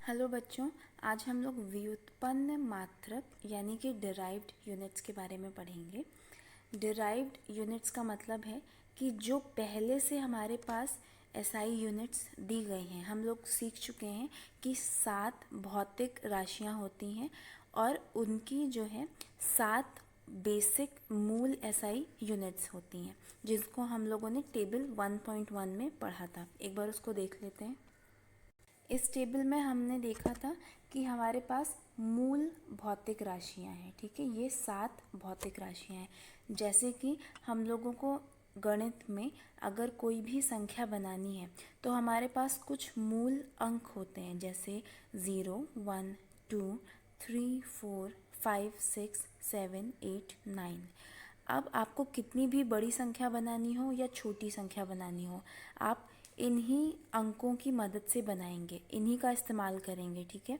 Hello बच्चों, आज हम लोग व्युत्पन्न मात्रक यानी कि डिराइव्ड यूनिट्स के बारे में पढ़ेंगे। डिराइव्ड यूनिट्स का मतलब है कि जो पहले से हमारे पास एसआई यूनिट्स दी गई हैं। हम लोग सीख चुके हैं कि 7 भौतिक राशियां होती हैं और उनकी जो है 7 बेसिक मूल एसआई यूनिट्स होती हैं, जिसको हम लोगों ने टेबल 1.1 में पढ़ा था। एक बार उसको देख लेते हैं। इस टेबल में हमने देखा था कि हमारे पास मूल भौतिक राशियां हैं। ठीक है, ये 7 भौतिक राशियां हैं। जैसे कि हम लोगों को गणित में अगर कोई भी संख्या बनानी है तो हमारे पास कुछ मूल अंक होते हैं, जैसे 0, 1, 2, 3, 4, 5, 6, 7, 8, 9। अब आपको कितनी भी बड़ी संख्या बनानी हो या छोटी संख्या बनानी हो, आप इन्हीं अंकों की मदद से बनाएंगे, इन्हीं का इस्तेमाल करेंगे। ठीक है,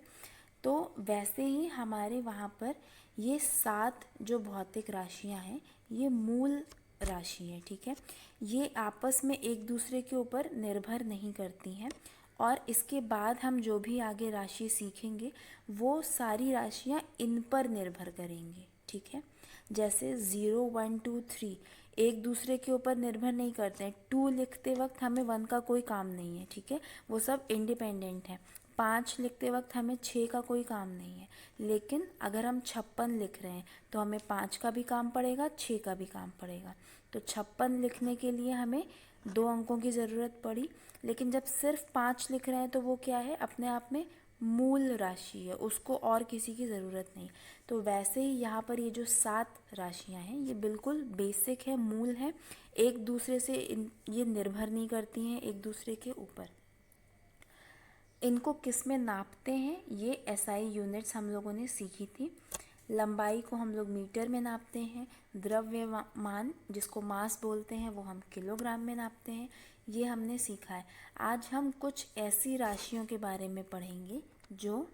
तो वैसे ही हमारे वहाँ पर ये 7 जो भौतिक राशियाँ हैं, ये मूल राशि है। ठीक है, ये आपस में एक दूसरे के ऊपर निर्भर नहीं करती हैं और इसके बाद हम जो भी आगे राशि सीखेंगे वो सारी राशियाँ इन पर निर्भर करेंगी। ठीक है, जैसे 0, 1, 2, 3 एक दूसरे के ऊपर निर्भर नहीं करते हैं। 2 लिखते वक्त हमें 1 का कोई काम नहीं है। ठीक है, वो सब इंडिपेंडेंट है। 5 लिखते वक्त हमें 6 का कोई काम नहीं है। लेकिन अगर हम 56 लिख रहे हैं तो हमें 5 का भी काम पड़ेगा, 6 का भी काम पड़ेगा। तो 56 लिखने के लिए हमें 2 अंकों की ज़रूरत पड़ी। लेकिन जब सिर्फ 5 लिख रहे हैं तो वो क्या है, अपने आप में मूल राशि है, उसको और किसी की ज़रूरत नहीं। तो वैसे ही यहाँ पर ये जो 7 राशियाँ हैं ये बिल्कुल बेसिक है, मूल है, एक दूसरे से ये निर्भर नहीं करती हैं एक दूसरे के ऊपर। इनको किस में नापते हैं, ये एसआई यूनिट्स हम लोगों ने सीखी थी। लंबाई को हम लोग मीटर में नापते हैं। द्रव्यमान जिसको मास बोलते हैं वो हम किलोग्राम में नापते हैं। ये हमने सीखा है। आज हम कुछ ऐसी राशियों के बारे में पढ़ेंगे जो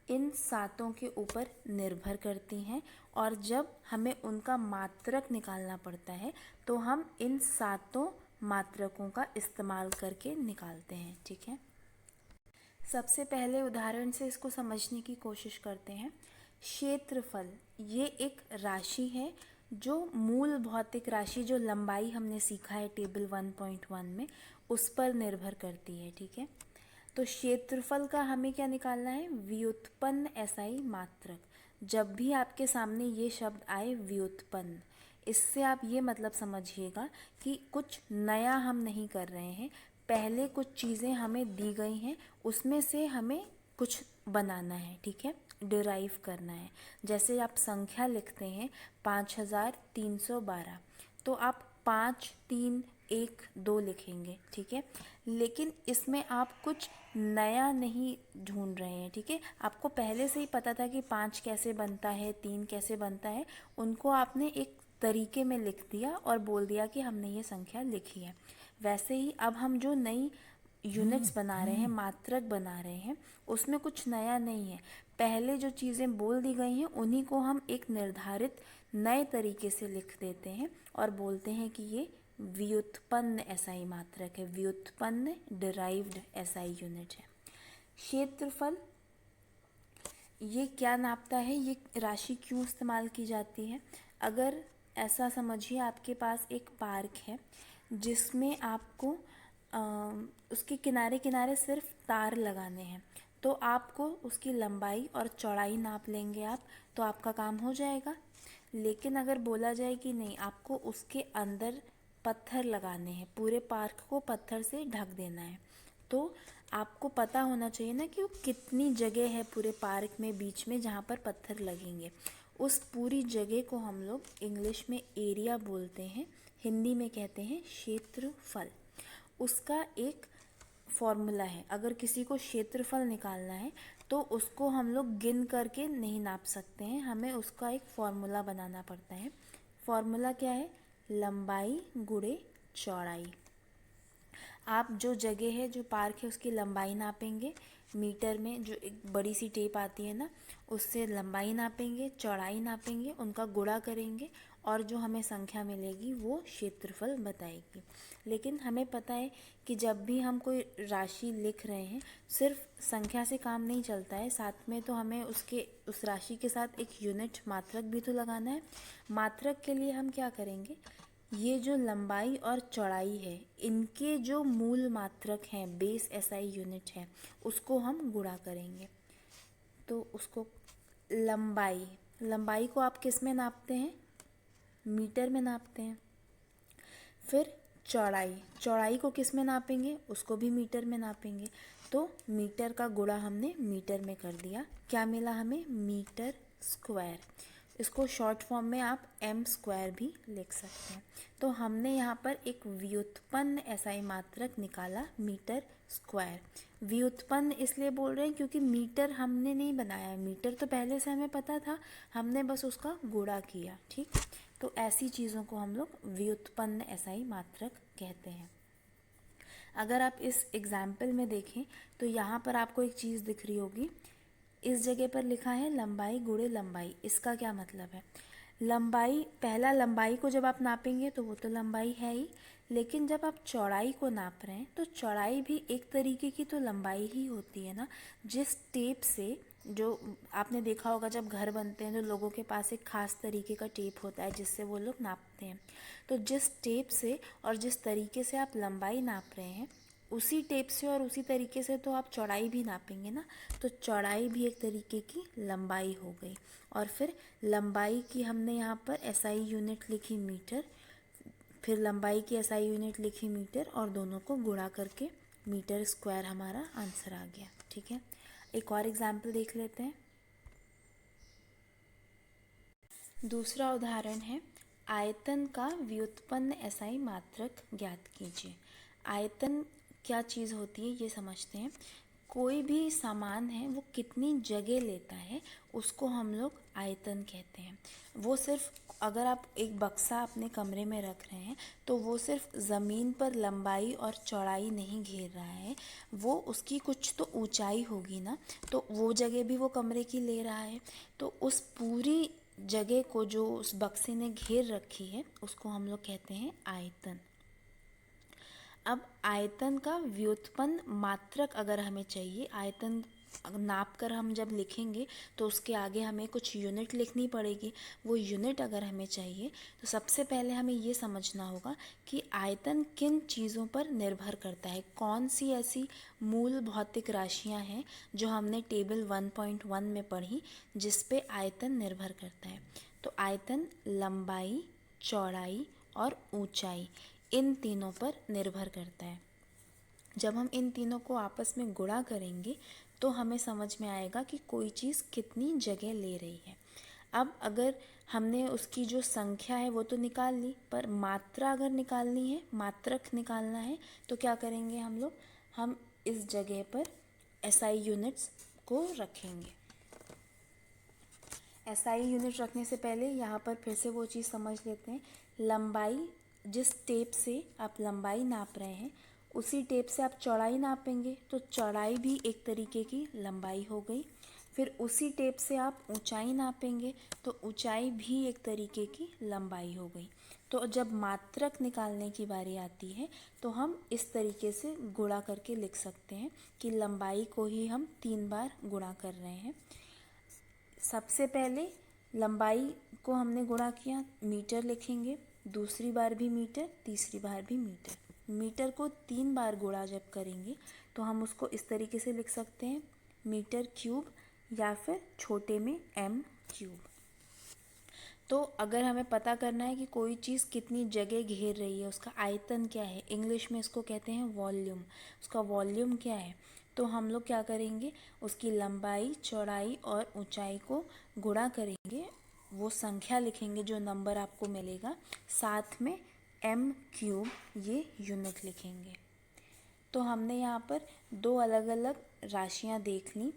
इन 7 के ऊपर निर्भर करती हैं और जब हमें उनका मात्रक निकालना पड़ता है तो हम इन 7 मात्रकों का इस्तेमाल करके निकालते हैं। ठीक है, सबसे पहले उदाहरण से इसको समझने की कोशिश करते हैं। क्षेत्रफल ये एक राशि है जो मूल भौतिक राशि, जो लंबाई हमने सीखा है टेबल 1.1 में, उस पर निर्भर करती है। ठीक है, तो क्षेत्रफल का हमें क्या निकालना है, व्युत्पन्न एसआई मात्रक। जब भी आपके सामने ये शब्द आए व्युत्पन्न, इससे आप ये मतलब समझिएगा कि कुछ नया हम नहीं कर रहे हैं। पहले कुछ चीज़ें हमें दी गई हैं, उसमें से हमें कुछ बनाना है। ठीक है, डिराइव करना है। जैसे आप संख्या लिखते हैं 5312, तो आप 5, 3, 1, 2 लिखेंगे। ठीक है, लेकिन इसमें आप कुछ नया नहीं ढूंढ रहे हैं। ठीक है, आपको पहले से ही पता था कि 5 कैसे बनता है, 3 कैसे बनता है, उनको आपने एक तरीके में लिख दिया और बोल दिया कि हमने ये संख्या लिखी है। वैसे ही अब हम जो नई यूनिट्स बना रहे हैं, मात्रक बना रहे हैं, उसमें कुछ नया नहीं है। पहले जो चीज़ें बोल दी गई हैं उन्हीं को हम एक निर्धारित नए तरीके से लिख देते हैं और बोलते हैं कि ये व्युत्पन्न एसआई मात्रक है, व्युत्पन्न डिराइव्ड एसआई यूनिट है। क्षेत्रफल ये क्या नापता है, ये राशि क्यों इस्तेमाल की जाती है। अगर ऐसा समझिए, आपके पास एक पार्क है जिसमें आपको उसके किनारे किनारे सिर्फ तार लगाने हैं, तो आपको उसकी लंबाई और चौड़ाई नाप लेंगे आप, तो आपका काम हो जाएगा। लेकिन अगर बोला जाए कि नहीं, आपको उसके अंदर पत्थर लगाने हैं, पूरे पार्क को पत्थर से ढक देना है, तो आपको पता होना चाहिए ना कि वो कितनी जगह है पूरे पार्क में बीच में जहाँ पर पत्थर लगेंगे। उस पूरी जगह को हम लोग इंग्लिश में एरिया बोलते हैं, हिंदी में कहते हैं क्षेत्रफल। उसका एक फॉर्मूला है। अगर किसी को क्षेत्रफल निकालना है तो उसको हम लोग गिन करके नहीं नाप सकते हैं, हमें उसका एक फॉर्मूला बनाना पड़ता है। फॉर्मूला क्या है, लंबाई गुणे चौड़ाई। आप जो जगह है, जो पार्क है, उसकी लंबाई नापेंगे, मीटर में जो एक बड़ी सी टेप आती है ना, उससे लंबाई नापेंगे, चौड़ाई नापेंगे, उनका गुणा करेंगे और जो हमें संख्या मिलेगी वो क्षेत्रफल बताएगी। लेकिन हमें पता है कि जब भी हम कोई राशि लिख रहे हैं, सिर्फ संख्या से काम नहीं चलता है, साथ में तो हमें उस राशि के साथ एक यूनिट मात्रक भी तो लगाना है। मात्रक के लिए हम क्या करेंगे, ये जो लंबाई और चौड़ाई है, इनके जो मूल मात्रक हैं, बेस एसआई यूनिट है, उसको हम गुणा करेंगे। तो उसको लंबाई को आप किस में नापते हैं, मीटर में नापते हैं। फिर चौड़ाई को किस में नापेंगे, उसको भी मीटर में नापेंगे। तो मीटर का गुणा हमने मीटर में कर दिया, क्या मिला हमें, मीटर स्क्वायर। इसको शॉर्ट फॉर्म में आप एम स्क्वायर भी लिख सकते हैं। तो हमने यहाँ पर एक व्युत्पन्न एसआई मात्रक निकाला, मीटर स्क्वायर। व्युत्पन्न इसलिए बोल रहे हैं क्योंकि मीटर हमने नहीं बनाया है, मीटर तो पहले से हमें पता था, हमने बस उसका गुणा किया। ठीक, तो ऐसी चीज़ों को हम लोग व्युत्पन्न एसआई मात्रक कहते हैं। अगर आप इस एग्जाम्पल में देखें तो यहाँ पर आपको एक चीज़ दिख रही होगी, इस जगह पर लिखा है लंबाई गुणे लंबाई। इसका क्या मतलब है, लंबाई को जब आप नापेंगे तो वो तो लंबाई है ही, लेकिन जब आप चौड़ाई को नाप रहे हैं तो चौड़ाई भी एक तरीके की तो लंबाई ही होती है ना। जिस टेप से, जो आपने देखा होगा जब घर बनते हैं तो लोगों के पास एक ख़ास तरीके का टेप होता है जिससे वो लोग नापते हैं। तो जिस टेप से और जिस तरीके से आप लंबाई नाप रहे हैं, उसी टेप से और उसी तरीके से तो आप चौड़ाई भी नापेंगे ना। तो चौड़ाई भी एक तरीके की लंबाई हो गई। और फिर लंबाई की हमने यहाँ पर एसआई यूनिट लिखी मीटर, फिर लंबाई की एसआई यूनिट लिखी मीटर, और दोनों को गुणा करके मीटर स्क्वायर हमारा आंसर आ गया। ठीक है, एक और एग्जाम्पल देख लेते हैं। दूसरा उदाहरण है, आयतन का व्युत्पन्न एसआई मात्रक ज्ञात कीजिए। आयतन क्या चीज़ होती है ये समझते हैं। कोई भी सामान है वो कितनी जगह लेता है उसको हम लोग आयतन कहते हैं। वो सिर्फ, अगर आप एक बक्सा अपने कमरे में रख रहे हैं तो वो सिर्फ ज़मीन पर लंबाई और चौड़ाई नहीं घेर रहा है, वो उसकी कुछ तो ऊंचाई होगी ना, तो वो जगह भी वो कमरे की ले रहा है। तो उस पूरी जगह को जो उस बक्से ने घेर रखी है उसको हम लोग कहते हैं आयतन। अब आयतन का व्युत्पन्न मात्रक अगर हमें चाहिए, आयतन नाप कर हम जब लिखेंगे तो उसके आगे हमें कुछ यूनिट लिखनी पड़ेगी। वो यूनिट अगर हमें चाहिए तो सबसे पहले हमें ये समझना होगा कि आयतन किन चीज़ों पर निर्भर करता है, कौन सी ऐसी मूल भौतिक राशियाँ हैं जो हमने टेबल 1.1 में पढ़ी जिस पे आयतन निर्भर करता है। तो आयतन लंबाई, चौड़ाई और ऊंचाई, इन तीनों पर निर्भर करता है। जब हम इन तीनों को आपस में गुणा करेंगे तो हमें समझ में आएगा कि कोई चीज़ कितनी जगह ले रही है। अब अगर हमने उसकी जो संख्या है वो तो निकाल ली, पर मात्रा अगर निकालनी है, मात्रक निकालना है, तो क्या करेंगे हम लोग, हम इस जगह पर एसआई यूनिट्स को रखेंगे। एसआई यूनिट रखने से पहले यहाँ पर फिर से वो चीज़ समझ लेते हैं। लंबाई, जिस टेप से आप लंबाई नाप रहे हैं उसी टेप से आप चौड़ाई नापेंगे, तो चौड़ाई भी एक तरीके की लंबाई हो गई। फिर उसी टेप से आप ऊंचाई नापेंगे तो ऊंचाई भी एक तरीके की लंबाई हो गई। तो जब मात्रक निकालने की बारी आती है तो हम इस तरीके से गुणा करके लिख सकते हैं कि लंबाई को ही हम 3 बार गुणा कर रहे हैं। सबसे पहले लंबाई को हमने गुणा किया, मीटर लिखेंगे, दूसरी बार भी मीटर, तीसरी बार भी मीटर। मीटर को 3 बार गुणा जब करेंगे तो हम उसको इस तरीके से लिख सकते हैं, मीटर क्यूब, या फिर छोटे में एम क्यूब। तो अगर हमें पता करना है कि कोई चीज़ कितनी जगह घेर रही है, उसका आयतन क्या है, इंग्लिश में इसको कहते हैं वॉल्यूम, उसका वॉल्यूम क्या है, तो हम लोग क्या करेंगे, उसकी लंबाई, चौड़ाई और ऊंचाई को गुणा करेंगे, वो संख्या लिखेंगे जो नंबर आपको मिलेगा, साथ में एम क्यूब ये यूनिट लिखेंगे। तो हमने यहाँ पर 2 अलग अलग राशियाँ देख ली,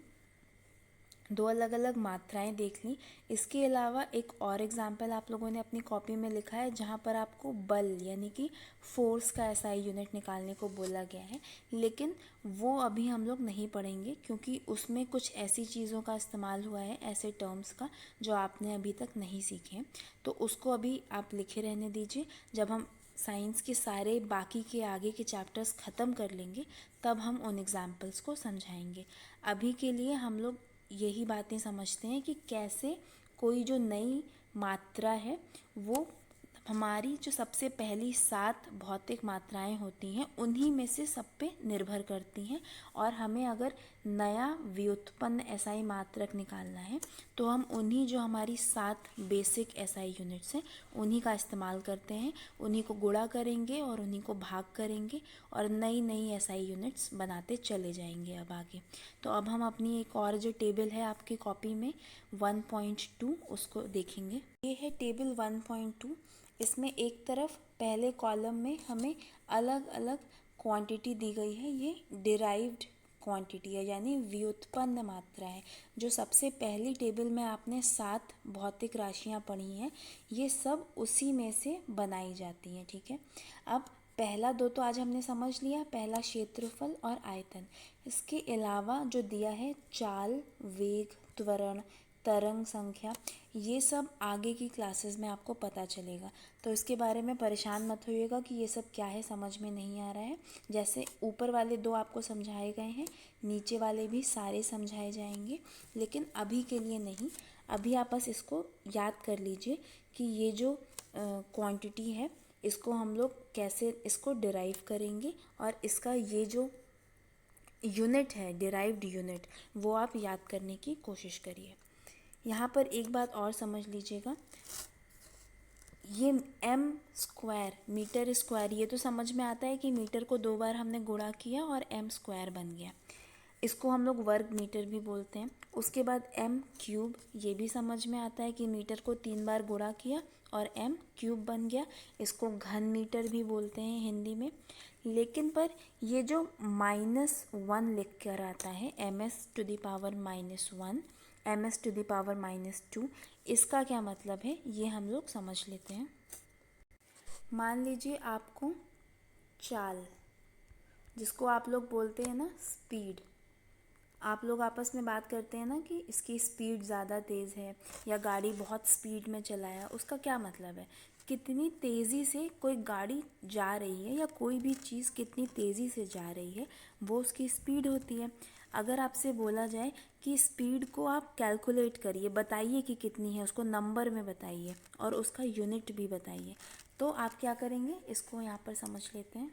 दो अलग अलग मात्राएं देख ली। इसके अलावा एक और एग्जाम्पल आप लोगों ने अपनी कॉपी में लिखा है जहाँ पर आपको बल यानी कि फोर्स का एसआई यूनिट निकालने को बोला गया है, लेकिन वो अभी हम लोग नहीं पढ़ेंगे क्योंकि उसमें कुछ ऐसी चीज़ों का इस्तेमाल हुआ है, ऐसे टर्म्स का जो आपने अभी तक नहीं सीखे हैं। तो उसको अभी आप लिखे रहने दीजिए। जब हम साइंस के सारे बाकी के आगे के चैप्टर्स ख़त्म कर लेंगे तब हम उन एग्जाम्पल्स को समझाएंगे। अभी के लिए हम लोग यही बातें समझते हैं कि कैसे कोई जो नई मात्रा है वो हमारी जो सबसे पहली 7 भौतिक मात्राएं होती हैं उन्हीं में से सब पे निर्भर करती हैं, और हमें अगर नया व्युत्पन्न एसआई मात्रक निकालना है तो हम उन्हीं जो हमारी 7 बेसिक एसआई यूनिट्स हैं उन्हीं का इस्तेमाल करते हैं, उन्हीं को गुणा करेंगे और उन्हीं को भाग करेंगे और नई नई एसआई यूनिट्स बनाते चले जाएंगे अब आगे। तो अब हम अपनी एक और जो टेबल है आपकी कॉपी में 1.2 उसको देखेंगे। ये है टेबल 1.2। इसमें एक तरफ पहले कॉलम में हमें अलग अलग क्वांटिटी दी गई है, ये डिराइव्ड क्वांटिटी है यानी व्युत्पन्न मात्रा है। जो सबसे पहली टेबल में आपने 7 भौतिक राशियां पढ़ी हैं ये सब उसी में से बनाई जाती हैं, ठीक है। अब पहला दो तो आज हमने समझ लिया, पहला क्षेत्रफल और आयतन। इसके अलावा जो दिया है चाल, वेग, त्वरण, तरंग संख्या, ये सब आगे की क्लासेस में आपको पता चलेगा, तो इसके बारे में परेशान मत होइएगा कि ये सब क्या है, समझ में नहीं आ रहा है। जैसे ऊपर वाले दो आपको समझाए गए हैं, नीचे वाले भी सारे समझाए जाएंगे, लेकिन अभी के लिए नहीं। अभी आप बस इसको याद कर लीजिए कि ये जो क्वांटिटी है इसको हम लोग कैसे इसको डिराइव करेंगे, और इसका ये जो यूनिट है डिराइव्ड यूनिट वो आप याद करने की कोशिश करिए। यहाँ पर एक बात और समझ लीजिएगा, ये m स्क्वायर मीटर स्क्वायर, ये तो समझ में आता है कि मीटर को 2 बार हमने गुणा किया और m स्क्वायर बन गया, इसको हम लोग वर्ग मीटर भी बोलते हैं। उसके बाद m क्यूब, ये भी समझ में आता है कि मीटर को 3 बार गुणा किया और m क्यूब बन गया, इसको घन मीटर भी बोलते हैं हिंदी में। लेकिन पर ये जो -1 लिख कर आता है ms⁻1 ms⁻2, इसका क्या मतलब है ये हम लोग समझ लेते हैं। मान लीजिए आपको चाल, जिसको आप लोग बोलते हैं ना स्पीड, आप लोग आपस में बात करते हैं ना कि इसकी स्पीड ज़्यादा तेज़ है या गाड़ी बहुत स्पीड में चलाया, उसका क्या मतलब है, कितनी तेज़ी से कोई गाड़ी जा रही है या कोई भी चीज़ कितनी तेज़ी से जा रही है वो उसकी स्पीड होती है। अगर आपसे बोला जाए कि स्पीड को आप कैलकुलेट करिए, बताइए कि कितनी है, उसको नंबर में बताइए और उसका यूनिट भी बताइए, तो आप क्या करेंगे, इसको यहाँ पर समझ लेते हैं।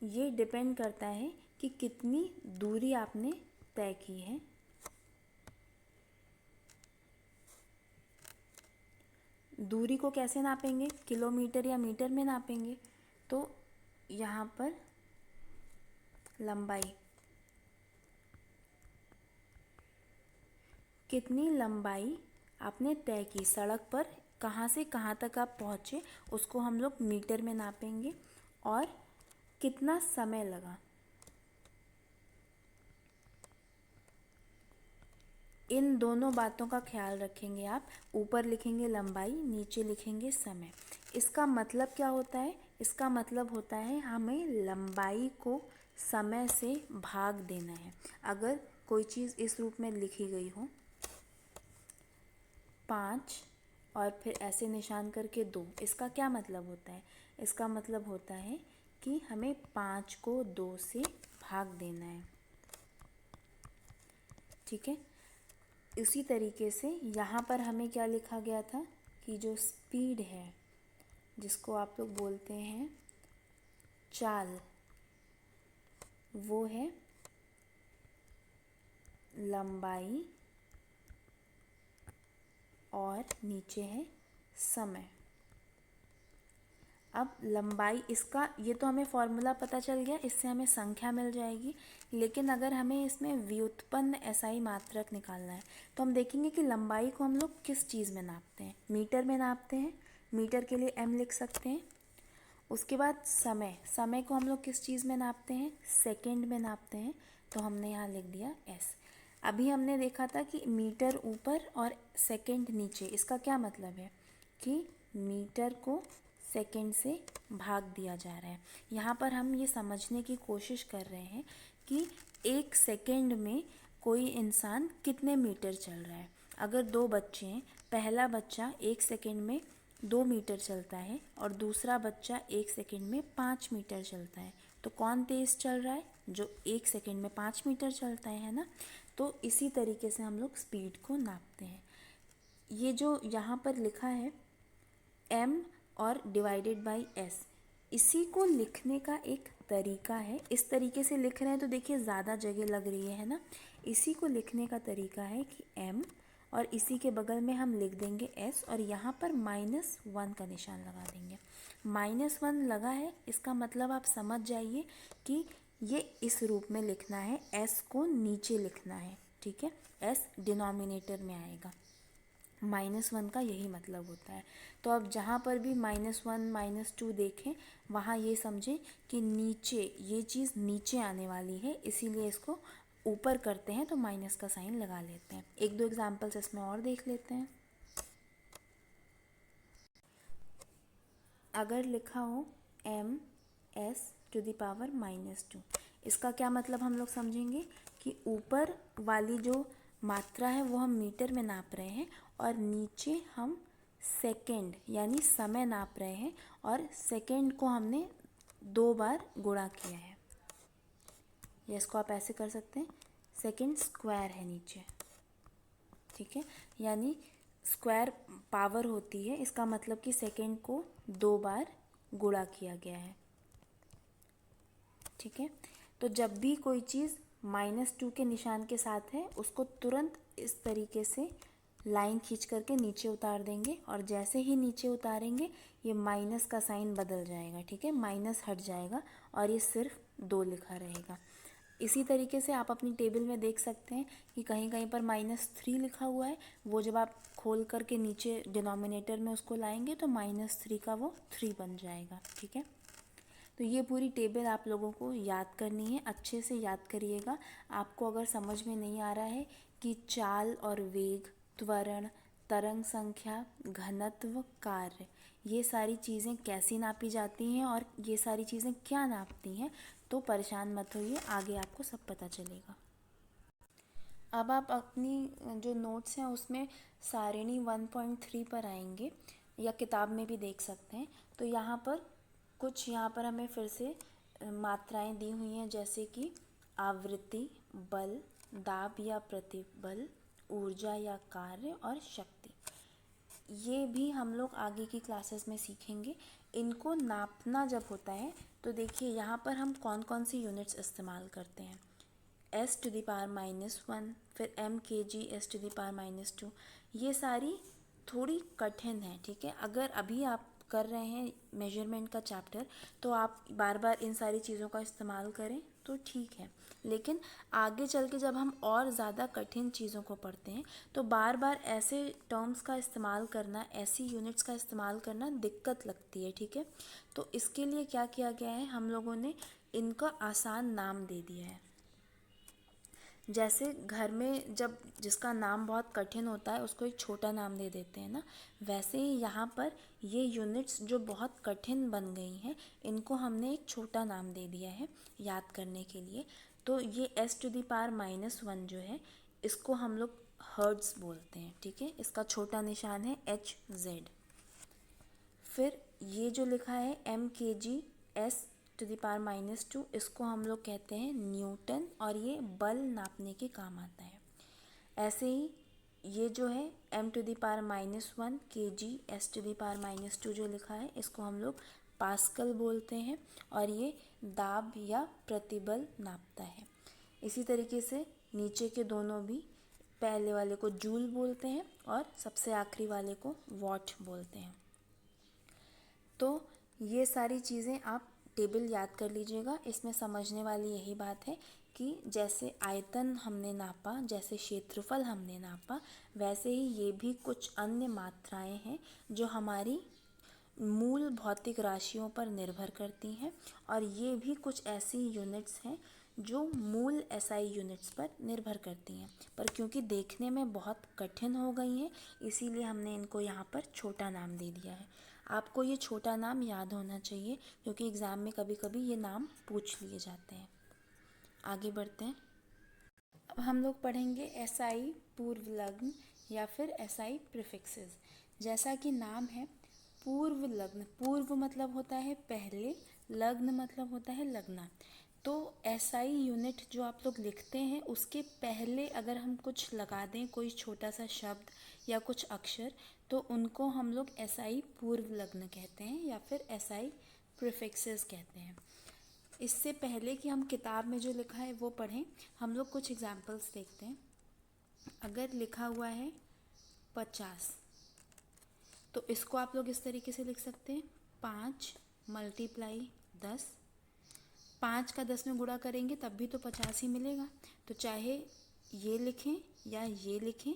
ये डिपेंड करता है कि कितनी दूरी आपने तय की है। दूरी को कैसे नापेंगे, किलोमीटर या मीटर में नापेंगे। तो यहाँ पर लंबाई, कितनी लंबाई आपने तय की, सड़क पर कहाँ से कहाँ तक आप पहुँचे उसको हम लोग मीटर में नापेंगे, और कितना समय लगा, इन दोनों बातों का ख्याल रखेंगे आप। ऊपर लिखेंगे लंबाई, नीचे लिखेंगे समय। इसका मतलब क्या होता है, इसका मतलब होता है हमें लंबाई को समय से भाग देना है। अगर कोई चीज़ इस रूप में लिखी गई हो 5 और फिर ऐसे निशान करके 2, इसका क्या मतलब होता है, इसका मतलब होता है कि हमें 5 को 2 से भाग देना है, ठीक है। इसी तरीके से यहाँ पर हमें क्या लिखा गया था कि जो स्पीड है जिसको आप लोग बोलते हैं चाल, वो है लंबाई और नीचे है समय। अब लंबाई, इसका ये तो हमें फॉर्मूला पता चल गया, इससे हमें संख्या मिल जाएगी। लेकिन अगर हमें इसमें व्युत्पन्न एसआई मात्रक निकालना है तो हम देखेंगे कि लंबाई को हम लोग किस चीज़ में नापते हैं, मीटर में नापते हैं, मीटर के लिए m लिख सकते हैं। उसके बाद समय, को हम लोग किस चीज़ में नापते हैं, सेकेंड में नापते हैं, तो हमने यहाँ लिख दिया s। अभी हमने देखा था कि मीटर ऊपर और सेकंड नीचे, इसका क्या मतलब है कि मीटर को सेकंड से भाग दिया जा रहा है। यहाँ पर हम ये समझने की कोशिश कर रहे हैं कि एक सेकंड में कोई इंसान कितने मीटर चल रहा है। अगर दो बच्चे हैं, पहला बच्चा एक सेकंड में 2 मीटर चलता है और दूसरा बच्चा एक सेकंड में 5 मीटर चलता है, तो कौन तेज़ चल रहा है? जो एक सेकंड में 5 मीटर चलता है ना। तो इसी तरीके से हम लोग स्पीड को नापते हैं। ये जो यहाँ पर लिखा है m और डिवाइडेड बाई s, इसी को लिखने का एक तरीका है। इस तरीके से लिख रहे हैं तो देखिए ज़्यादा जगह लग रही है ना। इसी को लिखने का तरीका है कि m और इसी के बगल में हम लिख देंगे s और यहाँ पर -1 का निशान लगा देंगे। -1 लगा है, इसका मतलब आप समझ जाइए कि ये इस रूप में लिखना है, s को नीचे लिखना है, ठीक है। s डिनोमिनेटर में आएगा। -1 का यही मतलब होता है। तो अब जहाँ पर भी -1 -2 देखें, वहाँ ये समझें कि नीचे ये चीज़ नीचे आने वाली है, इसीलिए इसको ऊपर करते हैं तो माइनस का साइन लगा लेते हैं। एक दो एग्जांपल्स इसमें और देख लेते हैं। अगर लिखा हो m(s)⁻², इसका क्या मतलब हम लोग समझेंगे कि ऊपर वाली जो मात्रा है वो हम मीटर में नाप रहे हैं और नीचे हम सेकंड यानी समय नाप रहे हैं और सेकंड को हमने 2 बार गुणा किया है। या इसको आप ऐसे कर सकते हैं, सेकंड स्क्वायर है नीचे, ठीक है। यानी स्क्वायर पावर होती है, इसका मतलब कि सेकंड को 2 बार गुणा किया गया है, ठीक है। तो जब भी कोई चीज़ -2 के निशान के साथ है, उसको तुरंत इस तरीके से लाइन खींच करके नीचे उतार देंगे और जैसे ही नीचे उतारेंगे ये माइनस का साइन बदल जाएगा, ठीक है। माइनस हट जाएगा और ये सिर्फ 2 लिखा रहेगा। इसी तरीके से आप अपनी टेबल में देख सकते हैं कि कहीं कहीं पर -3 लिखा हुआ है, वो जब आप खोल करके नीचे डिनोमिनेटर में उसको लाएंगे तो -3 का वो 3 बन जाएगा, ठीक है। तो ये पूरी टेबल आप लोगों को याद करनी है, अच्छे से याद करिएगा। आपको अगर समझ में नहीं आ रहा है कि चाल और वेग, त्वरण, तरंग संख्या, घनत्व, कार्य, ये सारी चीज़ें कैसी नापी जाती हैं और ये सारी चीज़ें क्या नापती हैं, तो परेशान मत होइए, आगे आपको सब पता चलेगा। अब आप अपनी जो नोट्स हैं उसमें सारिणी 1.3 पर आएंगे या किताब में भी देख सकते हैं। तो यहाँ पर हमें फिर से मात्राएं दी हुई हैं, जैसे कि आवृत्ति, बल, दाब या प्रतिबल, ऊर्जा या कार्य और शक्ति। ये भी हम लोग आगे की क्लासेस में सीखेंगे। इनको नापना जब होता है तो देखिए यहाँ पर हम कौन कौन सी यूनिट्स इस्तेमाल करते हैं। s⁻⁻1, फिर mkg(s⁻²), ये सारी थोड़ी कठिन है, ठीक है। अगर अभी आप कर रहे हैं मेजरमेंट का चैप्टर तो आप बार बार इन सारी चीज़ों का इस्तेमाल करें तो ठीक है, लेकिन आगे चल के जब हम और ज़्यादा कठिन चीज़ों को पढ़ते हैं तो बार बार ऐसे टर्म्स का इस्तेमाल करना, ऐसी यूनिट्स का इस्तेमाल करना दिक्कत लगती है, ठीक है। तो इसके लिए क्या किया गया है, हम लोगों ने इनका आसान नाम दे दिया है। जैसे घर में जब जिसका नाम बहुत कठिन होता है उसको एक छोटा नाम दे देते हैं ना, वैसे ही यहाँ पर ये यूनिट्स जो बहुत कठिन बन गई हैं इनको हमने एक छोटा नाम दे दिया है याद करने के लिए। तो ये s⁻⁻1 जो है इसको हम लोग हर्ट्ज़ बोलते हैं, ठीक है। इसका छोटा निशान है Hz। फिर ये जो लिखा है mkg(s⁻²), इसको हम लोग कहते हैं न्यूटन और ये बल नापने के काम आता है। ऐसे ही ये जो है m⁻⁻1 kg(s⁻²) जो लिखा है इसको हम लोग पास्कल बोलते हैं और ये दाब या प्रतिबल नापता है। इसी तरीके से नीचे के दोनों भी, पहले वाले को जूल बोलते हैं और सबसे आखिरी वाले को वॉट बोलते हैं। तो ये सारी चीज़ें आप टेबल याद कर लीजिएगा। इसमें समझने वाली यही बात है कि जैसे आयतन हमने नापा, जैसे क्षेत्रफल हमने नापा, वैसे ही ये भी कुछ अन्य मात्राएं हैं जो हमारी मूल भौतिक राशियों पर निर्भर करती हैं और ये भी कुछ ऐसी यूनिट्स हैं जो मूल एसआई यूनिट्स पर निर्भर करती हैं, पर क्योंकि देखने में बहुत कठिन हो गई हैं इसीलिए हमने इनको यहाँ पर छोटा नाम दे दिया है। आपको ये छोटा नाम याद होना चाहिए क्योंकि एग्ज़ाम में कभी कभी ये नाम पूछ लिए जाते हैं। आगे बढ़ते हैं। अब हम लोग पढ़ेंगे एसआई पूर्व लग्न या फिर एसआई प्रीफिक्सेस। जैसा कि नाम है पूर्व लग्न, पूर्व मतलब होता है पहले, लग्न मतलब होता है लगना। तो एसआई यूनिट जो आप लोग लिखते हैं उसके पहले अगर हम कुछ लगा दें, कोई छोटा सा शब्द या कुछ अक्षर, तो उनको हम लोग एसआई पूर्व लग्न कहते हैं या फिर एसआई प्रीफिक्सेस कहते हैं। इससे पहले कि हम किताब में जो लिखा है वो पढ़ें, हम लोग कुछ एग्जाम्पल्स देखते हैं। अगर लिखा हुआ है 50, तो इसको आप लोग इस तरीके से लिख सकते हैं 5 × 10। 5 का 10 में गुणा करेंगे तब भी तो 50 ही मिलेगा। तो चाहे ये लिखें या ये लिखें,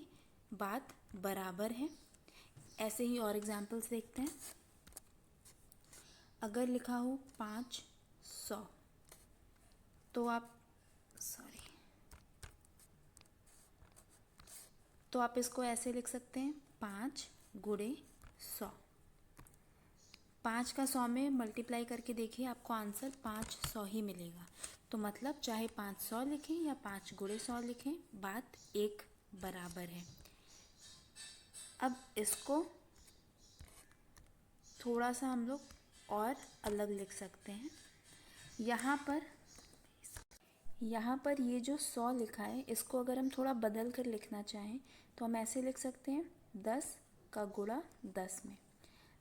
बात बराबर है। ऐसे ही और एग्जाम्पल्स देखते हैं। अगर लिखा हो 500, तो आप इसको ऐसे लिख सकते हैं 5 × 100। 5 का 100 में मल्टीप्लाई करके देखिए, आपको आंसर 500 ही मिलेगा। तो मतलब चाहे 500 लिखें या 5 × 100 लिखें, बात एक बराबर है। अब इसको थोड़ा सा हम लोग और अलग लिख सकते हैं। यहाँ पर ये जो 100 लिखा है इसको अगर हम थोड़ा बदल कर लिखना चाहें तो हम ऐसे लिख सकते हैं 10 का गुणा 10 में।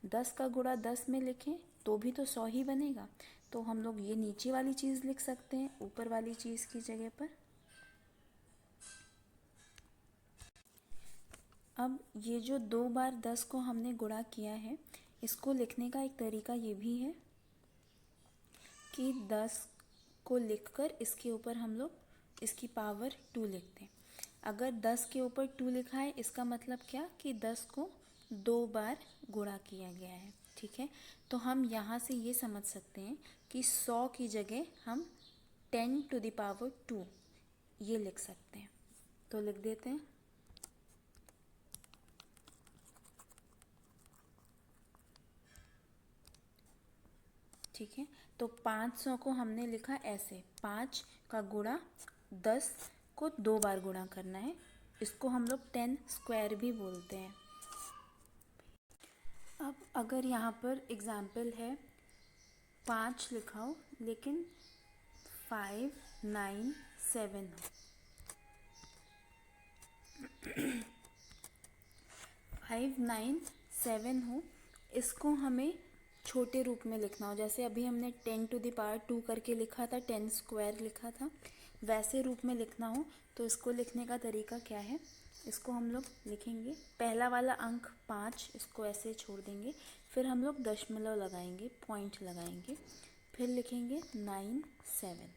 10 का गुणा 10 में लिखें तो भी तो 100 ही बनेगा। तो हम लोग ये नीचे वाली चीज़ लिख सकते हैं ऊपर वाली चीज़ की जगह पर। अब ये जो 2 बार 10 को हमने गुणा किया है, इसको लिखने का एक तरीका ये भी है कि 10 को लिखकर इसके ऊपर हम लोग इसकी पावर 2 लिखते हैं। अगर 10 के ऊपर 2 लिखा है इसका मतलब क्या कि 10 को 2 बार गुणा किया गया है। ठीक है, तो हम यहाँ से ये समझ सकते हैं कि 100 की जगह हम 10⁻² ये लिख सकते हैं। तो लिख देते हैं। ठीक है, तो 500 को हमने लिखा ऐसे, 5 का गुणा 10 को 2 बार गुणा करना है। इसको हम लोग 10² भी बोलते हैं। अब अगर यहाँ पर एग्जाम्पल है 5 लिखा हो लेकिन 597 हो, 597 हो, इसको हमें छोटे रूप में लिखना हो। जैसे अभी हमने 10⁻² करके लिखा था, 10² लिखा था, वैसे रूप में लिखना हो तो इसको लिखने का तरीका क्या है, इसको हम लोग लिखेंगे पहला वाला अंक 5, इसको ऐसे छोड़ देंगे, फिर हम लोग दशमलव लगाएंगे, पॉइंट लगाएंगे, फिर लिखेंगे 97,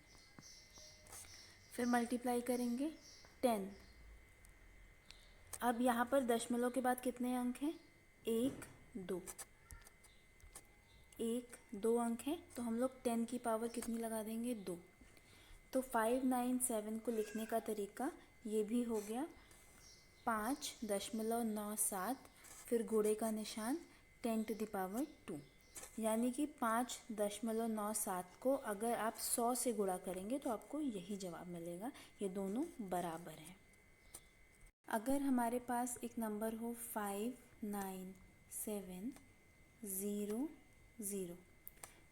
फिर मल्टीप्लाई करेंगे 10। अब यहाँ पर दशमलव के बाद कितने अंक हैं, 1 2 अंक हैं, तो हम लोग 10 की पावर कितनी लगा देंगे, 2। तो 597 को लिखने का तरीका ये भी हो गया 5.97, फिर गुणे का निशान 10⁻², यानी कि 5.97 को अगर आप 100 से गुणा करेंगे तो आपको यही जवाब मिलेगा। ये दोनों बराबर हैं। अगर हमारे पास एक नंबर हो 59700,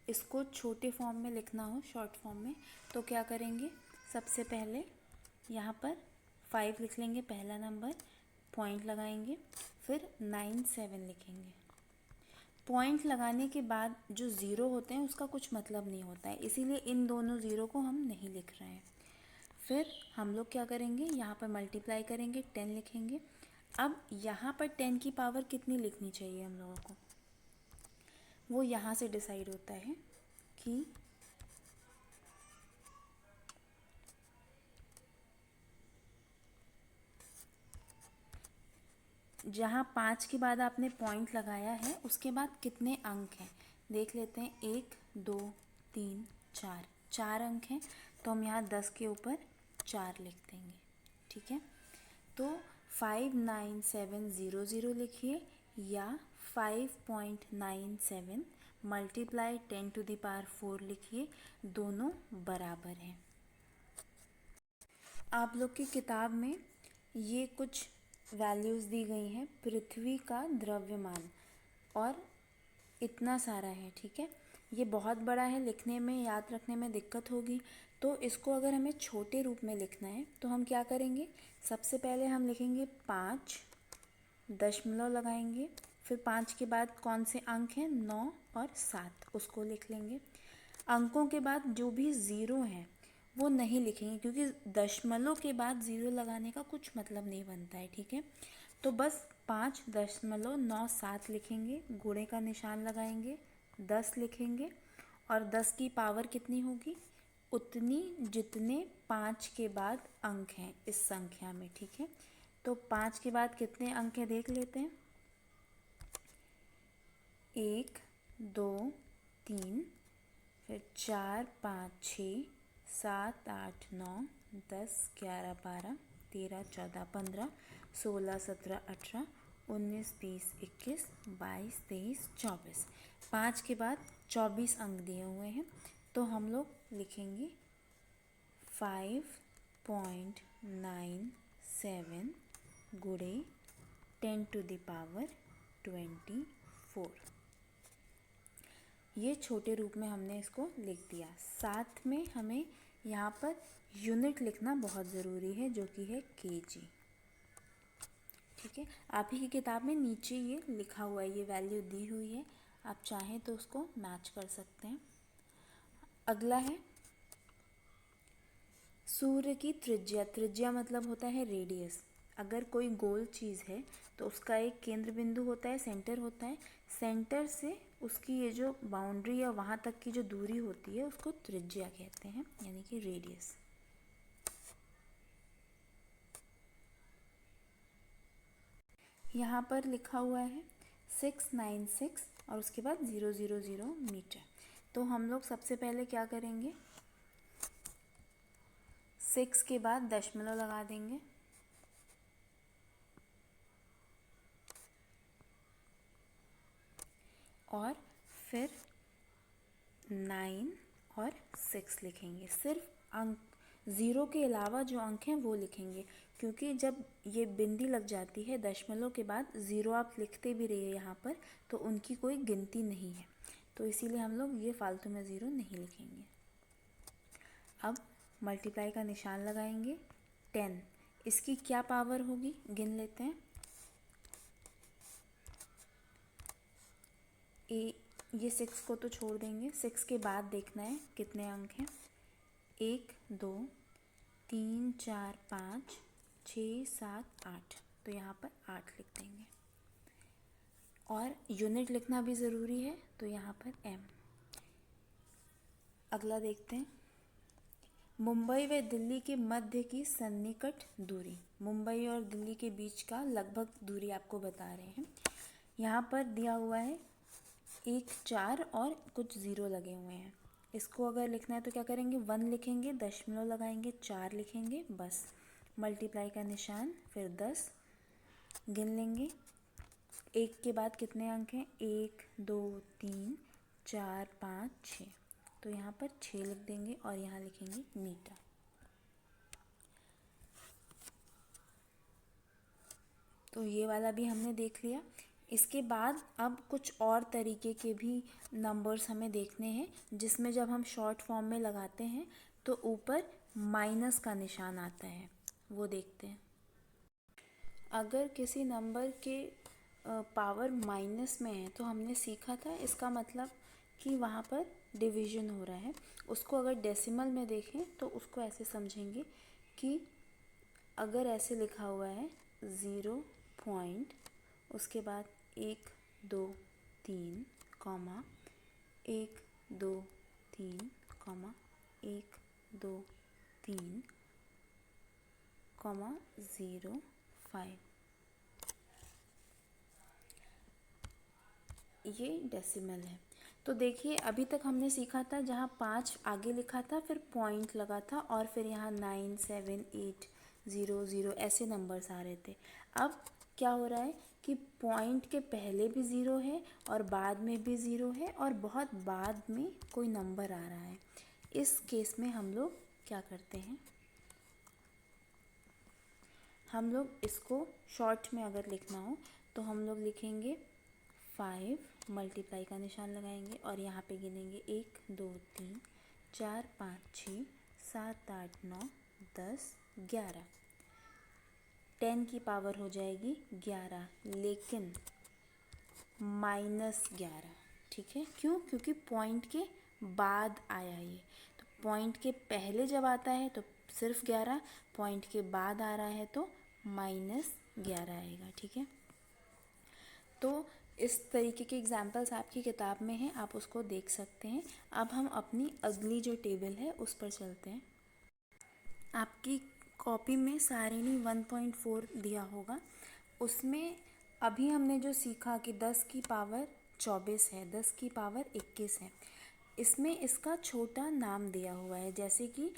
इसको छोटे फॉर्म में लिखना हो, शॉर्ट फॉर्म में, तो क्या करेंगे, सबसे पहले यहाँ पर 5 लिख लेंगे पहला नंबर, पॉइंट लगाएंगे, फिर 97 लिखेंगे। पॉइंट लगाने के बाद जो ज़ीरो होते हैं उसका कुछ मतलब नहीं होता है, इसीलिए इन दोनों ज़ीरो को हम नहीं लिख रहे हैं। फिर हम लोग क्या करेंगे, यहाँ पर मल्टीप्लाई करेंगे, 10 लिखेंगे। अब यहाँ पर 10 की पावर कितनी लिखनी चाहिए हम लोगों को, वो यहाँ से डिसाइड होता है कि जहाँ 5 के बाद आपने पॉइंट लगाया है उसके बाद कितने अंक हैं देख लेते हैं। 1 2 3 4 अंक हैं, तो तो हम यहाँ 10 के ऊपर 4 लिख देंगे, ठीक है। तो 59700 लिखिए या 5.97 मल्टीप्लाई 10⁴ लिखिए, दोनों बराबर हैं। आप लोग की किताब में ये कुछ वैल्यूज़ दी गई हैं। पृथ्वी का द्रव्यमान और इतना सारा है, ठीक है। ये बहुत बड़ा है, लिखने में याद रखने में दिक्कत होगी, तो इसको अगर हमें छोटे रूप में लिखना है तो हम क्या करेंगे, सबसे पहले हम लिखेंगे 5, दशमलव लगाएंगे, फिर 5 के बाद कौन से अंक हैं, 9 और 7, उसको लिख लेंगे। अंकों के बाद जो भी ज़ीरो हैं वो नहीं लिखेंगे, क्योंकि दशमलव के बाद ज़ीरो लगाने का कुछ मतलब नहीं बनता है, ठीक है। तो बस 5.97 लिखेंगे, गुणे का निशान लगाएंगे, 10 लिखेंगे और 10 की पावर कितनी होगी, उतनी जितने 5 के बाद अंक हैं इस संख्या में, ठीक है। तो 5 के बाद कितने अंक हैं देख लेते हैं, 1 2 3, फिर 4 5 6 7 8 9 10 11 12 13 14 15 16 17 18 19 20 21 22 23 24, 5 के बाद 24 अंक दिए हुए हैं, तो हम लोग लिखेंगे 5.97 गुणे 10⁴। ये छोटे रूप में हमने इसको लिख दिया। साथ में हमें यहाँ पर यूनिट लिखना बहुत ज़रूरी है, जो कि है केजी, ठीक है। आप ही की किताब में नीचे ये लिखा हुआ है, ये वैल्यू दी हुई है, आप चाहें तो उसको मैच कर सकते हैं। अगला है सूर्य की त्रिज्या। त्रिज्या मतलब होता है रेडियस। अगर कोई गोल चीज़ है तो उसका एक केंद्र बिंदु होता है, सेंटर होता है, सेंटर से उसकी ये जो बाउंड्री या वहाँ तक की जो दूरी होती है उसको त्रिज्या कहते हैं, यानी कि रेडियस। यहाँ पर लिखा हुआ है 696 और उसके बाद 000 मीटर। तो हम लोग सबसे पहले क्या करेंगे, 6 के बाद दशमलव लगा देंगे, और फिर 9 और 6 लिखेंगे। सिर्फ अंक, ज़ीरो के अलावा जो अंक हैं वो लिखेंगे, क्योंकि जब ये बिंदी लग जाती है दशमलव के बाद, ज़ीरो आप लिखते भी रहिए यहाँ पर तो उनकी कोई गिनती नहीं है, तो इसीलिए हम लोग ये फालतू में ज़ीरो नहीं लिखेंगे। अब मल्टीप्लाई का निशान लगाएंगे, 10, इसकी क्या पावर होगी गिन लेते हैं। ये 6 को तो छोड़ देंगे, 6 के बाद देखना है कितने अंक हैं, 1 2 3 4 5 6 7 8, तो यहाँ पर 8 लिख देंगे। और यूनिट लिखना भी ज़रूरी है, तो यहाँ पर m। अगला देखते हैं, मुंबई व दिल्ली के मध्य की सन्निकट दूरी। मुंबई और दिल्ली के बीच का लगभग दूरी आपको बता रहे हैं। यहाँ पर दिया हुआ है 1 4 और कुछ ज़ीरो लगे हुए हैं। इसको अगर लिखना है तो क्या करेंगे, 1 लिखेंगे, दशमलव लगाएंगे, 4 लिखेंगे, बस मल्टीप्लाई का निशान, फिर 10 गिन लेंगे। 1 के बाद कितने अंक हैं, 1 2 3 4 5 6, तो यहाँ पर 6 लिख देंगे और यहाँ लिखेंगे मीटर। तो ये वाला भी हमने देख लिया। इसके बाद अब कुछ और तरीके के भी नंबर्स हमें देखने हैं, जिसमें जब हम शॉर्ट फॉर्म में लगाते हैं तो ऊपर माइनस का निशान आता है, वो देखते हैं। अगर किसी नंबर के पावर माइनस में है तो हमने सीखा था, इसका मतलब कि वहाँ पर डिवीज़न हो रहा है। उसको अगर डेसिमल में देखें तो उसको ऐसे समझेंगे कि अगर ऐसे लिखा हुआ है 0 पॉइंट, उसके बाद 1 2 3 कॉमा 1 2 3 कॉमा 1 2 3 कॉमा 0 5, ये डेसिमल है। तो देखिए अभी तक हमने सीखा था जहाँ 5 आगे लिखा था, फिर पॉइंट लगा था और फिर यहाँ 9 7 8 0 0 ऐसे नंबर्स आ रहे थे। अब क्या हो रहा है कि पॉइंट के पहले भी ज़ीरो है और बाद में भी ज़ीरो है और बहुत बाद में कोई नंबर आ रहा है। इस केस में हम लोग क्या करते हैं, हम लोग इसको शॉर्ट में अगर लिखना हो तो हम लोग लिखेंगे 5, मल्टीप्लाई का निशान लगाएंगे और यहाँ पे गिनेंगे 1 2 3 4 5 6 7 8 9 10 11। 10 की पावर हो जाएगी 11, लेकिन -11। ठीक है, क्यों? क्योंकि पॉइंट के बाद आया ये। तो पॉइंट के पहले जब आता है तो सिर्फ 11, पॉइंट के बाद आ रहा है तो -11 आएगा। ठीक है, तो इस तरीके के एग्जाम्पल्स आपकी किताब में हैं, आप उसको देख सकते हैं। अब हम अपनी अगली जो टेबल है उस पर चलते हैं। आपकी कॉपी में सारिणी 1.4 दिया होगा, उसमें अभी हमने जो सीखा कि 10 की पावर 24 है, 10 की पावर 21 है, इसमें इसका छोटा नाम दिया हुआ है। जैसे कि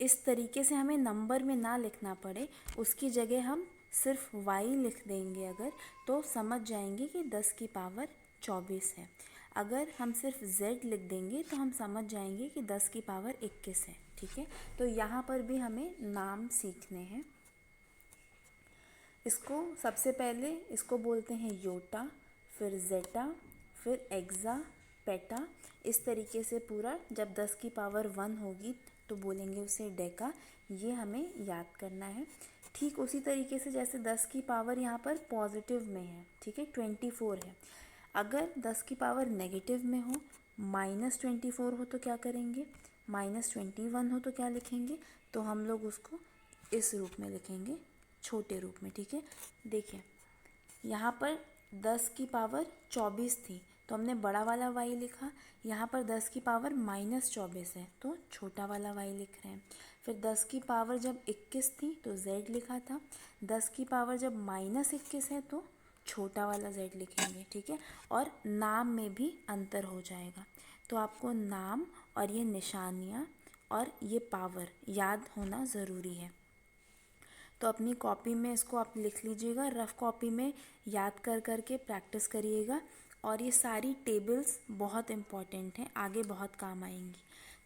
इस तरीके से हमें नंबर में ना लिखना पड़े, उसकी जगह हम सिर्फ y लिख देंगे अगर, तो समझ जाएंगे कि 10 की पावर 24 है। अगर हम सिर्फ z लिख देंगे तो हम समझ जाएंगे कि 10 की पावर 21 है। ठीक है, तो यहाँ पर भी हमें नाम सीखने हैं। इसको सबसे पहले इसको बोलते हैं योटा, फिर जेटा, फिर एक्सा, पेटा। इस तरीके से पूरा, जब 10 की पावर 1 होगी तो बोलेंगे उसे डेका। ये हमें याद करना है। ठीक उसी तरीके से जैसे 10 की पावर यहाँ पर पॉजिटिव में है, ठीक है, 24 है। अगर 10 की पावर नेगेटिव में हो, -24 हो तो क्या करेंगे, -21 हो तो क्या लिखेंगे, तो हम लोग उसको इस रूप में लिखेंगे, छोटे रूप में। ठीक है, देखिए यहाँ पर 10 की पावर 24 थी तो हमने बड़ा वाला y लिखा। यहाँ पर 10 की पावर -24 है तो छोटा वाला y लिख रहे हैं। फिर 10 की पावर जब 21 थी तो z लिखा था। 10 की पावर जब -21 है तो छोटा वाला z लिखेंगे। ठीक है, और नाम में भी अंतर हो जाएगा, तो आपको नाम और ये निशानियाँ और ये पावर याद होना ज़रूरी है। तो अपनी कॉपी में इसको आप लिख लीजिएगा, रफ़ कॉपी में याद कर कर के प्रैक्टिस करिएगा। और ये सारी टेबल्स बहुत इम्पॉर्टेंट हैं, आगे बहुत काम आएंगी।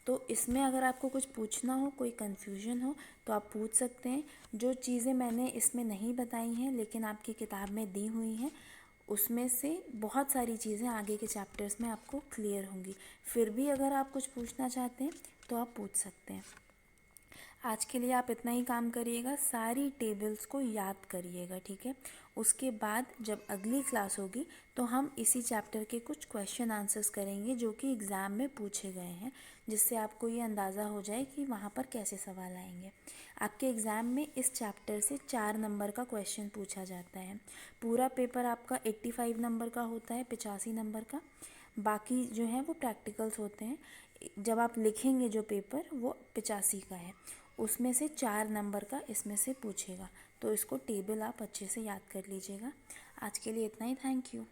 तो इसमें अगर आपको कुछ पूछना हो, कोई कन्फ्यूजन हो तो आप पूछ सकते हैं। जो चीज़ें मैंने इसमें नहीं बताई हैं लेकिन आपकी किताब में दी हुई हैं, उसमें से बहुत सारी चीज़ें आगे के चैप्टर्स में आपको क्लियर होंगी। फिर भी अगर आप कुछ पूछना चाहते हैं तो आप पूछ सकते हैं। आज के लिए आप इतना ही काम करिएगा, सारी टेबल्स को याद करिएगा। ठीक है, उसके बाद जब अगली क्लास होगी तो हम इसी चैप्टर के कुछ क्वेश्चन आंसर्स करेंगे जो कि एग्ज़ाम में पूछे गए हैं, जिससे आपको ये अंदाज़ा हो जाए कि वहाँ पर कैसे सवाल आएंगे। आपके एग्ज़ाम में इस चैप्टर से 4 नंबर का क्वेश्चन पूछा जाता है। पूरा पेपर आपका 85 नंबर का होता है, 85 नंबर का। बाकी जो है वो प्रैक्टिकल्स होते हैं। जब आप लिखेंगे जो पेपर, वो 85 का है, उसमें से 4 नंबर का इसमें से पूछेगा। तो इसको टेबल आप अच्छे से याद कर लीजिएगा। आज के लिए इतना ही, थैंक यू।